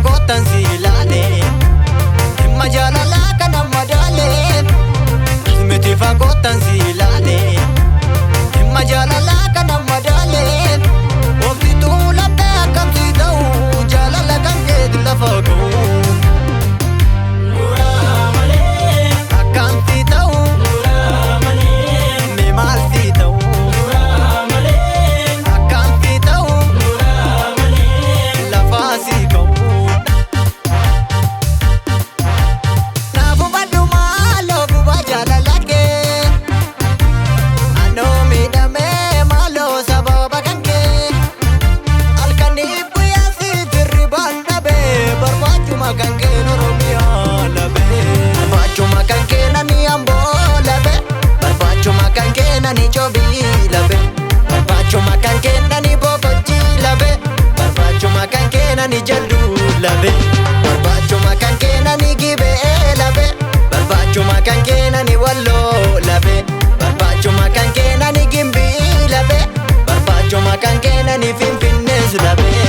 fagotan silale majala kana madale miti fagotan silale majala kana madale ofti tu labda kam si dau jalala kan ke la fago ni chobi labe barbacho makan kena ni boboji labe barbacho makan kena ni jaldu labe barbacho makan kena ni gibe labe barbacho makan kena ni wallo labe barbacho makan kena ni gimbi labe barbacho makan kena ni finfinnes labe